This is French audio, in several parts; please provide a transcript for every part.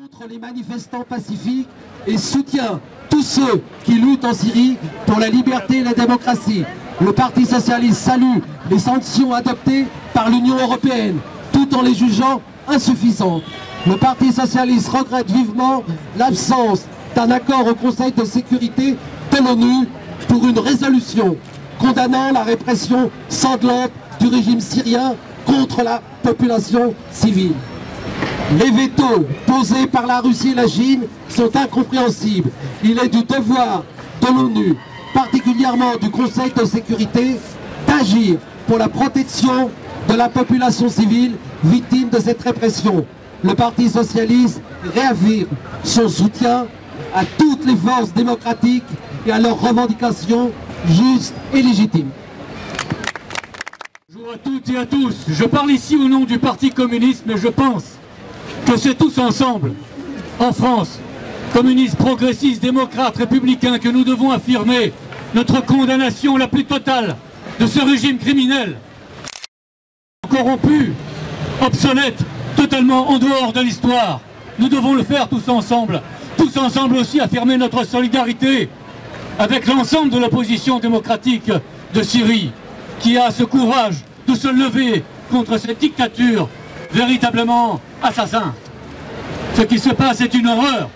contre les manifestants pacifiques et soutient tous ceux qui luttent en Syrie pour la liberté et la démocratie. Le Parti socialiste salue les sanctions adoptées par l'Union européenne, tout en les jugeant insuffisantes. Le Parti socialiste regrette vivement l'absence d'un accord au Conseil de sécurité de l'ONU pour une résolution condamnant la répression sanglante du régime syrien contre la population civile. Les vétos posés par la Russie et la Chine sont incompréhensibles. Il est du devoir de l'ONU, particulièrement du Conseil de sécurité, d'agir pour la protection de la population civile victime de cette répression. Le Parti socialiste réaffirme son soutien à toutes les forces démocratiques et à leurs revendications justes et légitimes. Bonjour à toutes et à tous. Je parle ici au nom du Parti communiste, mais je pense que c'est tous ensemble, en France, communistes, progressistes, démocrates, républicains, que nous devons affirmer notre condamnation la plus totale de ce régime criminel, corrompu, obsolète, totalement en dehors de l'histoire. Nous devons le faire tous ensemble aussi affirmer notre solidarité avec l'ensemble de l'opposition démocratique de Syrie, qui a ce courage de se lever contre cette dictature véritablement assassin. Ce qui se passe est une horreur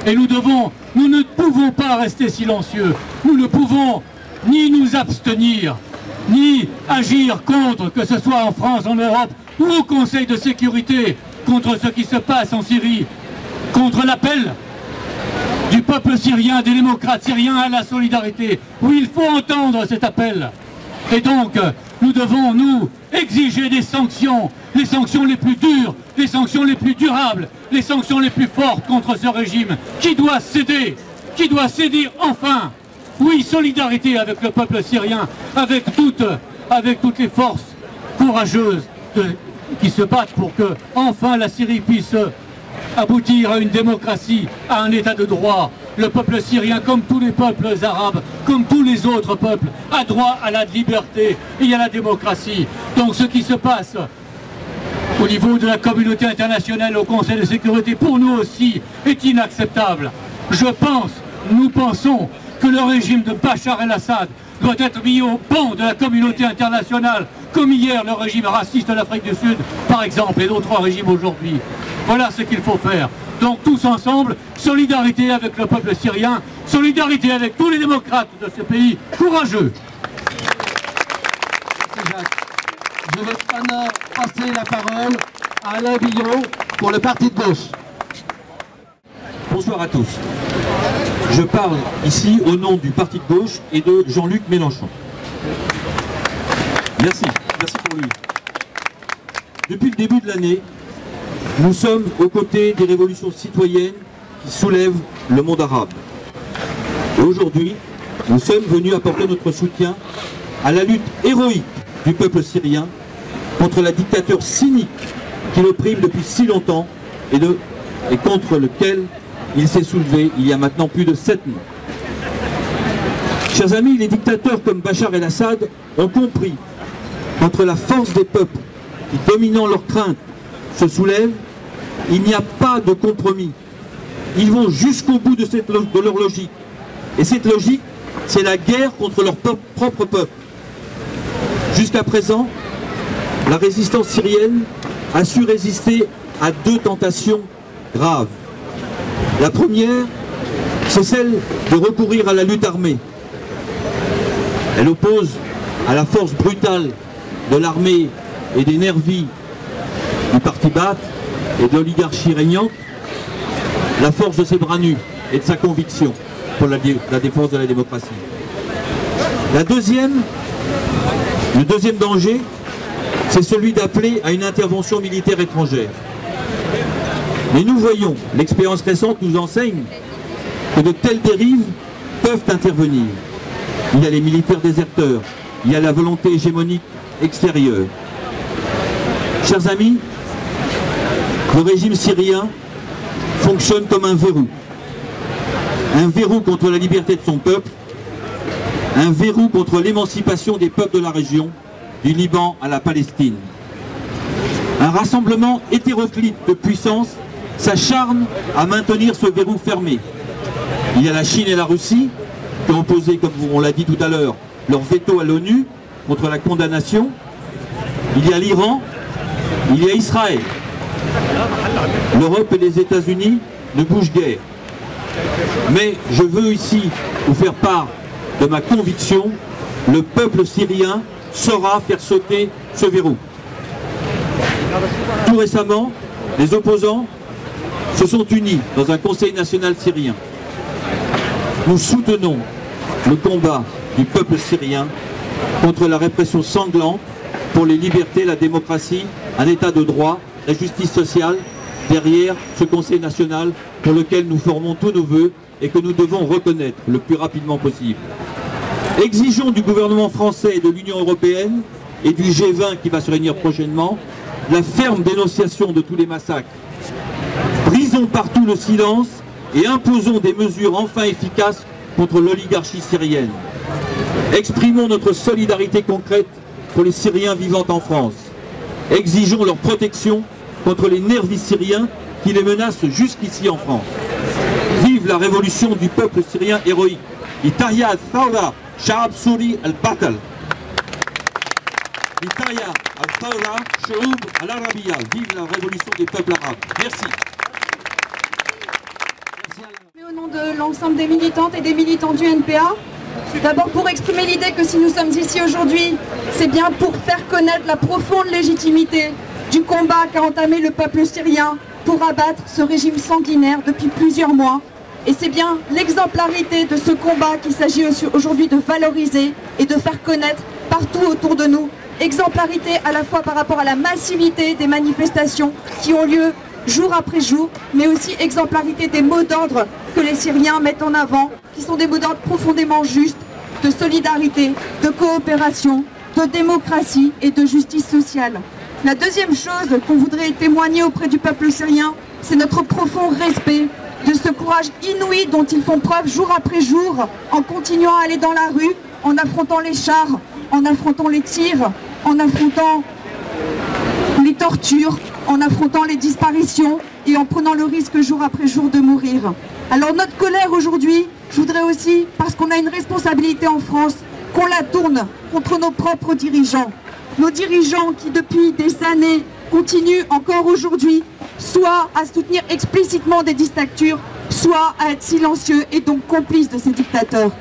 et nous ne pouvons pas rester silencieux. Nous ne pouvons ni nous abstenir, ni agir contre, que ce soit en France, en Europe ou au Conseil de sécurité, contre ce qui se passe en Syrie, contre l'appel du peuple syrien, des démocrates syriens à la solidarité. Oui, il faut entendre cet appel. Et donc, nous devons, nous, exiger des sanctions, les sanctions les plus dures, les sanctions les plus durables, les sanctions les plus fortes contre ce régime qui doit céder enfin. Oui, solidarité avec le peuple syrien, avec toutes les forces courageuses qui se battent pour que enfin la Syrie puisse aboutir à une démocratie, à un état de droit. Le peuple syrien, comme tous les peuples arabes, comme tous les autres peuples, a droit à la liberté et à la démocratie. Donc ce qui se passe au niveau de la communauté internationale, au Conseil de sécurité, pour nous aussi, est inacceptable. Nous pensons que le régime de Bachar el-Assad doit être mis au banc de la communauté internationale, comme hier le régime raciste de l'Afrique du Sud, par exemple, et d'autres régimes aujourd'hui. Voilà ce qu'il faut faire. Donc tous ensemble, solidarité avec le peuple syrien, solidarité avec tous les démocrates de ce pays courageux. Merci Jacques. Je vais maintenant passer la parole à Alain Billon pour le Parti de gauche. Bonsoir à tous. Je parle ici au nom du Parti de gauche et de Jean-Luc Mélenchon. Merci pour lui. Depuis le début de l'année, nous sommes aux côtés des révolutions citoyennes qui soulèvent le monde arabe. Et aujourd'hui, nous sommes venus apporter notre soutien à la lutte héroïque du peuple syrien contre la dictature cynique qui l'opprime depuis si longtemps et contre lequel il s'est soulevé il y a maintenant plus de 7 mois. Chers amis, les dictateurs comme Bachar el-Assad ont compris qu'entre la force des peuples qui, dominant leurs craintes, se soulèvent, il n'y a pas de compromis. Ils vont jusqu'au bout de leur logique. Et cette logique, c'est la guerre contre leur propre peuple. Jusqu'à présent, la résistance syrienne a su résister à 2 tentations graves. La première, c'est celle de recourir à la lutte armée. Elle oppose à la force brutale de l'armée et des nervis du parti Baath et de l'oligarchie régnante, la force de ses bras nus et de sa conviction pour la défense de la démocratie. Le deuxième danger, c'est celui d'appeler à une intervention militaire étrangère. Mais nous voyons, l'expérience récente nous enseigne que de telles dérives peuvent intervenir. Il y a les militaires déserteurs, il y a la volonté hégémonique extérieure. Chers amis, le régime syrien fonctionne comme un verrou. Un verrou contre la liberté de son peuple, un verrou contre l'émancipation des peuples de la région, du Liban à la Palestine. Un rassemblement hétéroclite de puissances s'acharnent à maintenir ce verrou fermé. Il y a la Chine et la Russie qui ont opposé, comme on l'a dit tout à l'heure, leur veto à l'ONU contre la condamnation. Il y a l'Iran, il y a Israël. L'Europe et les États-Unis ne bougent guère. Mais je veux ici vous faire part de ma conviction, le peuple syrien saura faire sauter ce verrou. Tout récemment, les opposants se sont unis dans un conseil national syrien. Nous soutenons le combat du peuple syrien contre la répression sanglante pour les libertés, la démocratie, un état de droit, la justice sociale, derrière ce conseil national pour lequel nous formons tous nos vœux et que nous devons reconnaître le plus rapidement possible. Exigeons du gouvernement français et de l'Union européenne et du G20 qui va se réunir prochainement la ferme dénonciation de tous les massacres. Brisons partout le silence et imposons des mesures enfin efficaces contre l'oligarchie syrienne. Exprimons notre solidarité concrète pour les Syriens vivant en France. Exigeons leur protection contre les nervis syriens qui les menacent jusqu'ici en France. Vive la révolution du peuple syrien héroïque. Itaya al-Thawra, Sha'ab Souri al-Batal. Itaya al-Thawra, Sha'ub al-Arabiya. Vive la révolution des peuples arabes. Merci. Au nom de l'ensemble des militantes et des militants du NPA, d'abord pour exprimer l'idée que si nous sommes ici aujourd'hui, c'est bien pour faire connaître la profonde légitimité du combat qu'a entamé le peuple syrien pour abattre ce régime sanguinaire depuis plusieurs mois. Et c'est bien l'exemplarité de ce combat qu'il s'agit aujourd'hui de valoriser et de faire connaître partout autour de nous. Exemplarité à la fois par rapport à la massivité des manifestations qui ont lieu jour après jour, mais aussi exemplarité des mots d'ordre que les Syriens mettent en avant, qui sont des mots d'ordre profondément justes, de solidarité, de coopération, de démocratie et de justice sociale. La deuxième chose qu'on voudrait témoigner auprès du peuple syrien, c'est notre profond respect de ce courage inouï dont ils font preuve jour après jour, en continuant à aller dans la rue, en affrontant les chars, en affrontant les tirs, en affrontant les tortures, en affrontant les disparitions et en prenant le risque jour après jour de mourir. Alors notre colère aujourd'hui, je voudrais aussi, parce qu'on a une responsabilité en France, qu'on la tourne contre nos propres dirigeants. Nos dirigeants qui depuis des années continuent encore aujourd'hui soit à soutenir explicitement des dictatures, soit à être silencieux et donc complices de ces dictateurs.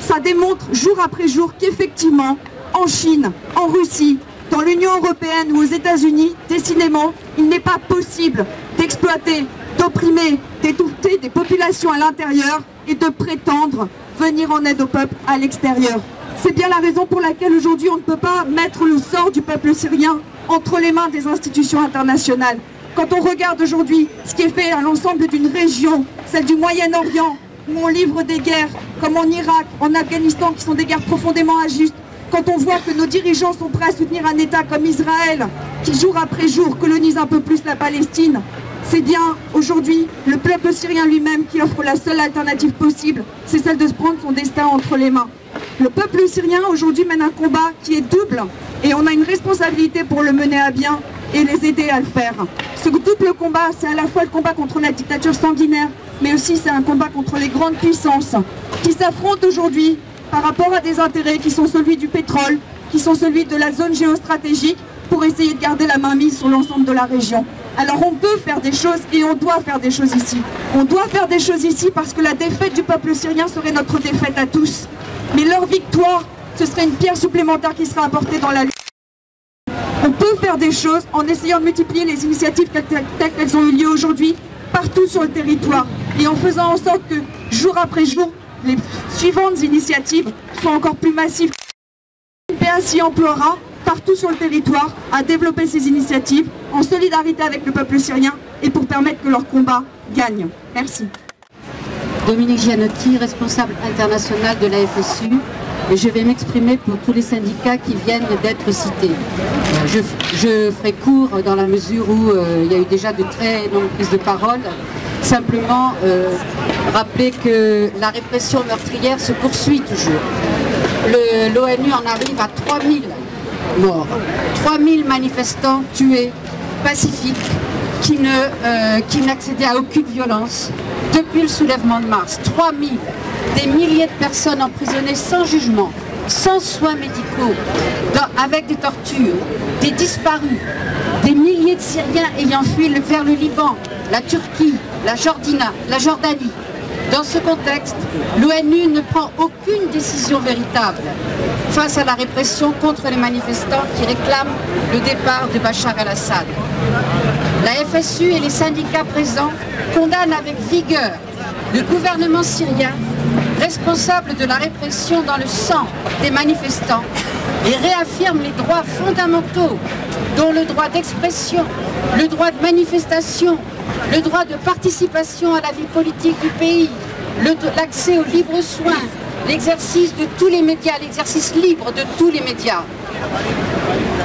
Ça démontre jour après jour qu'effectivement, en Chine, en Russie, dans l'Union européenne ou aux États-Unis, décidément, il n'est pas possible d'exploiter, d'opprimer, d'étouffer des populations à l'intérieur et de prétendre venir en aide au peuple à l'extérieur. C'est bien la raison pour laquelle aujourd'hui on ne peut pas mettre le sort du peuple syrien entre les mains des institutions internationales. Quand on regarde aujourd'hui ce qui est fait à l'ensemble d'une région, celle du Moyen-Orient, où on livre des guerres comme en Irak, en Afghanistan, qui sont des guerres profondément injustes, quand on voit que nos dirigeants sont prêts à soutenir un État comme Israël, qui jour après jour colonise un peu plus la Palestine, c'est bien aujourd'hui le peuple syrien lui-même qui offre la seule alternative possible, c'est celle de se prendre son destin entre les mains. Le peuple syrien aujourd'hui mène un combat qui est double et on a une responsabilité pour le mener à bien et les aider à le faire. Ce double combat, c'est à la fois le combat contre la dictature sanguinaire, mais aussi c'est un combat contre les grandes puissances qui s'affrontent aujourd'hui par rapport à des intérêts qui sont celui du pétrole, qui sont celui de la zone géostratégique, pour essayer de garder la mainmise sur l'ensemble de la région. Alors on peut faire des choses et on doit faire des choses ici. On doit faire des choses ici parce que la défaite du peuple syrien serait notre défaite à tous. Mais leur victoire, ce serait une pierre supplémentaire qui sera apportée dans la lutte. On peut faire des choses en essayant de multiplier les initiatives telles qu'elles ont eu lieu aujourd'hui, partout sur le territoire, et en faisant en sorte que, jour après jour, les suivantes initiatives soient encore plus massives. l'UPA s'y emploiera partout sur le territoire à développer ces initiatives en solidarité avec le peuple syrien et pour permettre que leur combat gagne. Merci. Dominique Gianotti, responsable international de la FSU, et je vais m'exprimer pour tous les syndicats qui viennent d'être cités. Je ferai court dans la mesure où il y a eu déjà de très longues prises de parole. Simplement rappeler que la répression meurtrière se poursuit toujours. L'ONU en arrive à 3000 morts, 3000 manifestants tués, pacifiques, qui n'accédait à aucune violence depuis le soulèvement de mars. 3000, des milliers de personnes emprisonnées sans jugement, sans soins médicaux, avec des tortures, des disparus, des milliers de Syriens ayant fui vers le Liban, la Turquie, la Jordanie. Dans ce contexte, l'ONU ne prend aucune décision véritable face à la répression contre les manifestants qui réclament le départ de Bachar el-Assad. La FSU et les syndicats présents condamnent avec vigueur le gouvernement syrien, responsable de la répression dans le sang des manifestants, et réaffirment les droits fondamentaux, dont le droit d'expression, le droit de manifestation, le droit de participation à la vie politique du pays, l'accès aux libres soins, l'exercice de tous les médias, l'exercice libre de tous les médias.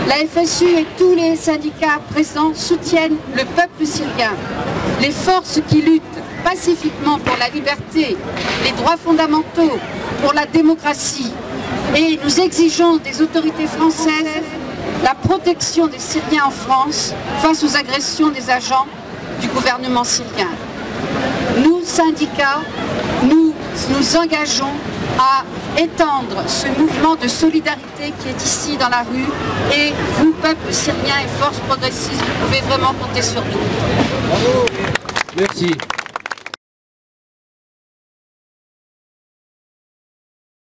La FSU et tous les syndicats présents soutiennent le peuple syrien, les forces qui luttent pacifiquement pour la liberté, les droits fondamentaux, pour la démocratie. Et nous exigeons des autorités françaises la protection des Syriens en France face aux agressions des agents du gouvernement syrien. Nous, syndicats, nous engageons à étendre ce mouvement de solidarité qui est ici dans la rue, et vous, peuple syrien et forces progressistes, vous pouvez vraiment compter sur nous. Merci.